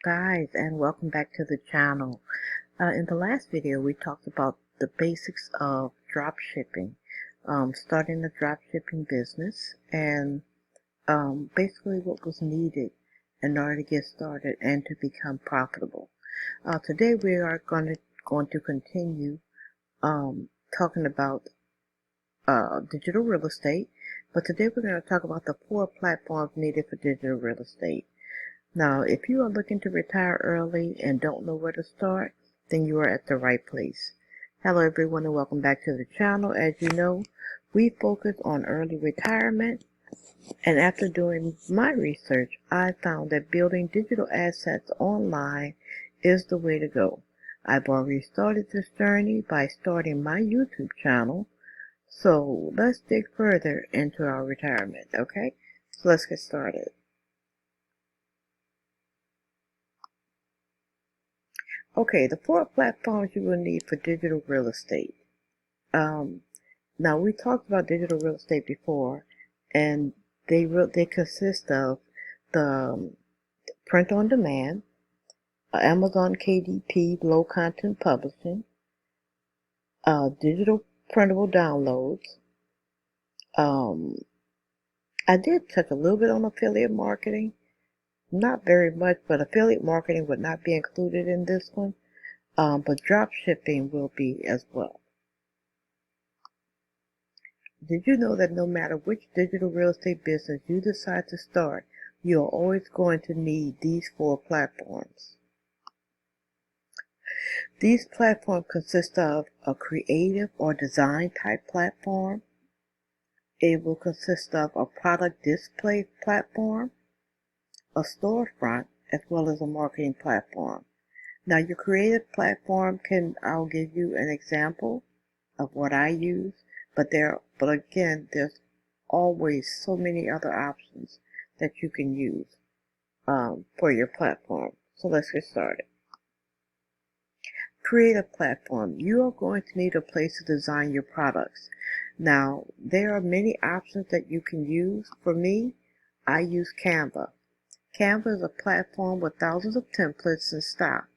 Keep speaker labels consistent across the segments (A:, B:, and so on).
A: guys, and welcome back to the channel. In the last video we talked about the basics of drop shipping, starting a drop shipping business, and basically what was needed in order to get started and to become profitable. Today we are going to continue talking about digital real estate, but today we're going to talk about the 4 platforms needed for digital real estate. Now, if you are looking to retire early and don't know where to start, then you are at the right place. Hello everyone and welcome back to the channel. As you know, we focus on early retirement, and after doing my research, I found that building digital assets online is the way to go. I've already started this journey by starting my YouTube channel, so let's dig further into our retirement, okay? So let's get started. Okay, the 4 platforms you will need for digital real estate. Now we talked about digital real estate before, and they consist of the print on demand, Amazon KDP low content publishing, digital printable downloads. I did touch a little bit on affiliate marketing. Not very much, but affiliate marketing would not be included in this one. But drop shipping will be as well. Did you know that no matter which digital real estate business you decide to start, you are always going to need these 4 platforms? These platforms consist of a creative or design type platform. It will consist of a product display platform, a storefront, as well as a marketing platform. Now your creative platform I'll give you an example of what I use, but again, there's always so many other options that you can use for your platform. So let's get started. Creative platform. You are going to need a place to design your products. Now, there are many options that you can use. For me, I use Canva. Canva is a platform with thousands of templates and stock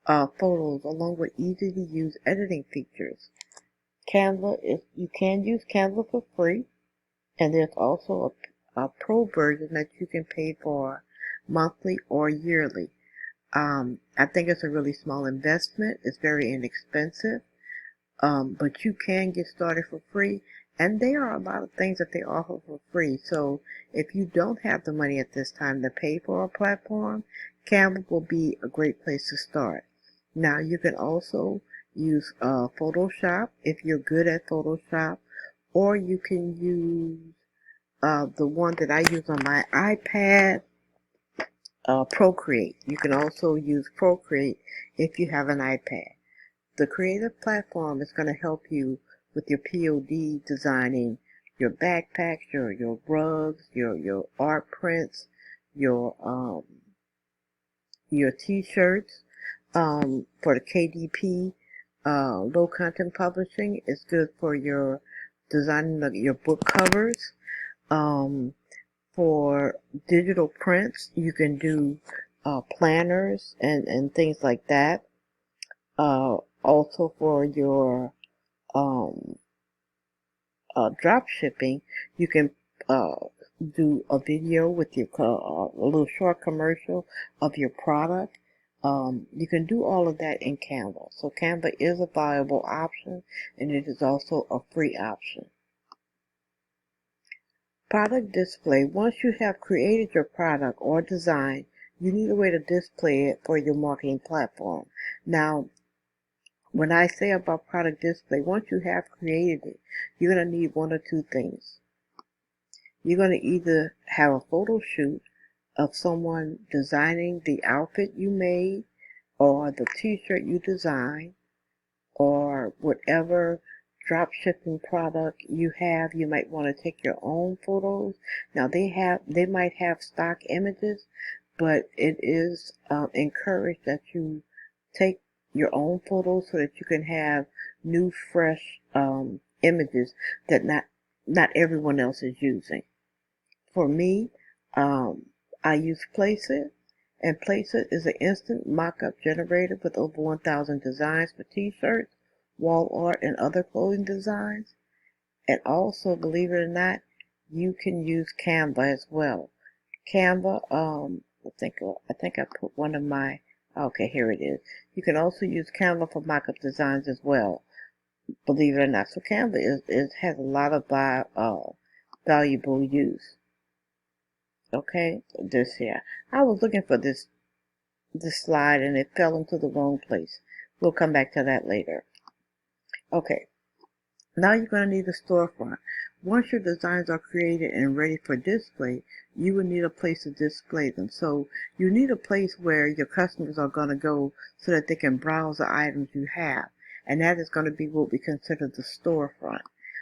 A: photos, along with easy to use editing features. You can use Canva for free, and there's also a pro version that you can pay for monthly or yearly. I think it's a really small investment. It's very inexpensive, but you can get started for free, and there are a lot of things that they offer for free. So if you don't have the money at this time to pay for a platform, Canva will be a great place to start. Now you can also use Photoshop if you're good at Photoshop, or you can use the one that I use on my iPad, Procreate. You can also use Procreate if you have an iPad. The creative platform is going to help you with your POD designing your backpacks, your rugs, your art prints, your t-shirts. For the KDP low content publishing, it's good for your designing your book covers. For digital prints, you can do planners and things like that. Also for your drop shipping, you can do a video with your a little short commercial of your product. You can do all of that in Canva. So Canva is a viable option, and it is also a free option. Product display. Once you have created your product or design, you need a way to display it for your marketing platform. Now, when I say about product display, once you have created it, you're going to need one or two things. You're going to either have a photo shoot of someone designing the outfit you made, or the t-shirt you designed, or whatever drop shipping product you have. You might want to take your own photos. Now they might have stock images, but it is encouraged that you take your own photos so that you can have new, fresh images that not everyone else is using. For me, I use Placeit, And Placeit is an instant mock-up generator with over 1,000 designs for t-shirts, wall art, and other clothing designs. And also, believe it or not, you can use Canva as well. Canva, I think I put one of my, okay, here it is. You can also use Canva for mock-up designs as well, believe it or not. So Canva has a lot of valuable use. Okay, this here. I was looking for this slide and it fell into the wrong place. We'll come back to that later. Okay, now you're going to need a storefront. Once your designs are created and ready for display, you will need a place to display them. So you need a place where your customers are going to go so that they can browse the items you have. And that is going to be what we consider the storefront.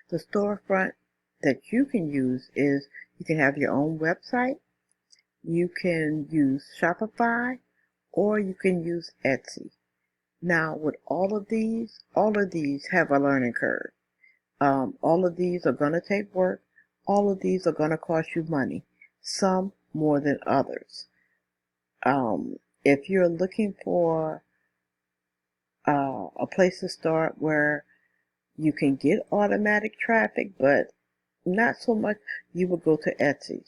A: The storefront that you can use is you can have your own website, you can use Shopify, or you can use Etsy. Now with all of these have a learning curve. All of these are going to take work. All of these are going to cost you money, some more than others. If you're looking for a place to start where you can get automatic traffic, but not so much, you will go to Etsy.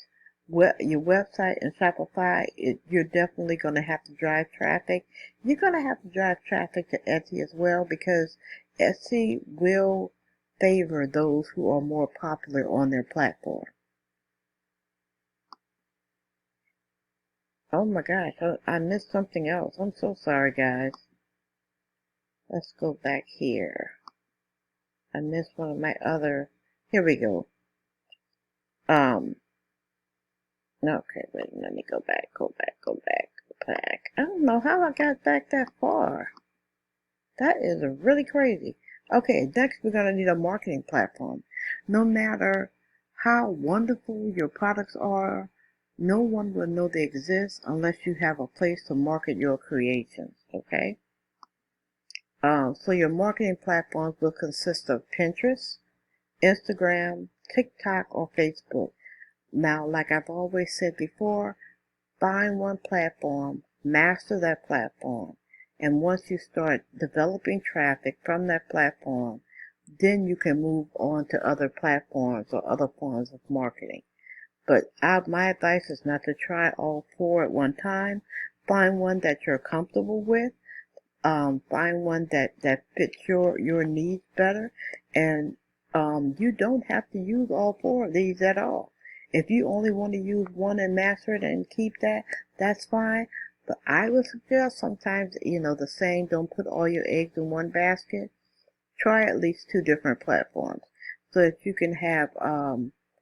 A: Your website and Shopify, you're definitely going to have to drive traffic. You're going to have to drive traffic to Etsy as well, because Etsy will favor those who are more popular on their platform. Oh my gosh, I missed something else. I'm so sorry, guys. Let's go back here. I missed one of my other, here we go. Okay, wait, let me go back. I don't know how I got back that far. That is really crazy. Okay, next we're going to need a marketing platform. No matter how wonderful your products are, no one will know they exist unless you have a place to market your creations, okay? So your marketing platforms will consist of Pinterest, Instagram, TikTok, or Facebook. Now, like I've always said before, find one platform, master that platform, and once you start developing traffic from that platform, then you can move on to other platforms or other forms of marketing. But my advice is not to try all four at one time. Find one that you're comfortable with. Find one that fits your needs better, and you don't have to use all four of these at all. If you only want to use one and master it and keep that, that's fine. But I would suggest sometimes, the saying, don't put all your eggs in one basket. Try at least 2 different platforms so that you can have,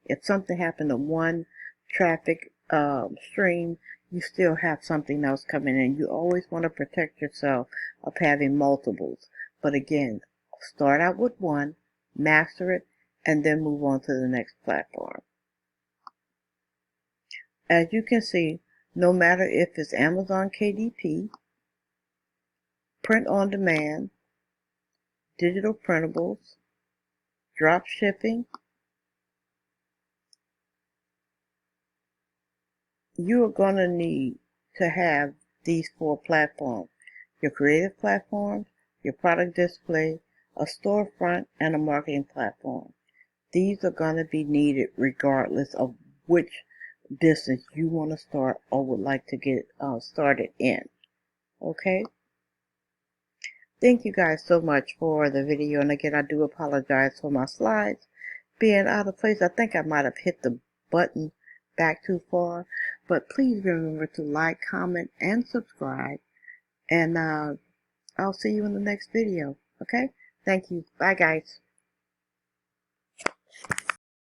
A: if something happened to one traffic stream, you still have something else coming in. You always want to protect yourself of having multiples. But again, start out with one, master it, and then move on to the next platform. As you can see, no matter if it's Amazon KDP, print on demand, digital printables, drop shipping, you are going to need to have these 4 platforms: your creative platforms, your product display, a storefront, and a marketing platform. These are going to be needed regardless of which business you want to start or would like to get started in. Okay? Thank you guys so much for the video, and again, I do apologize for my slides being out of place. I think I might have hit the button back too far, but please remember to like, comment, and subscribe, and I'll see you in the next video. Okay? Thank you. Bye, guys.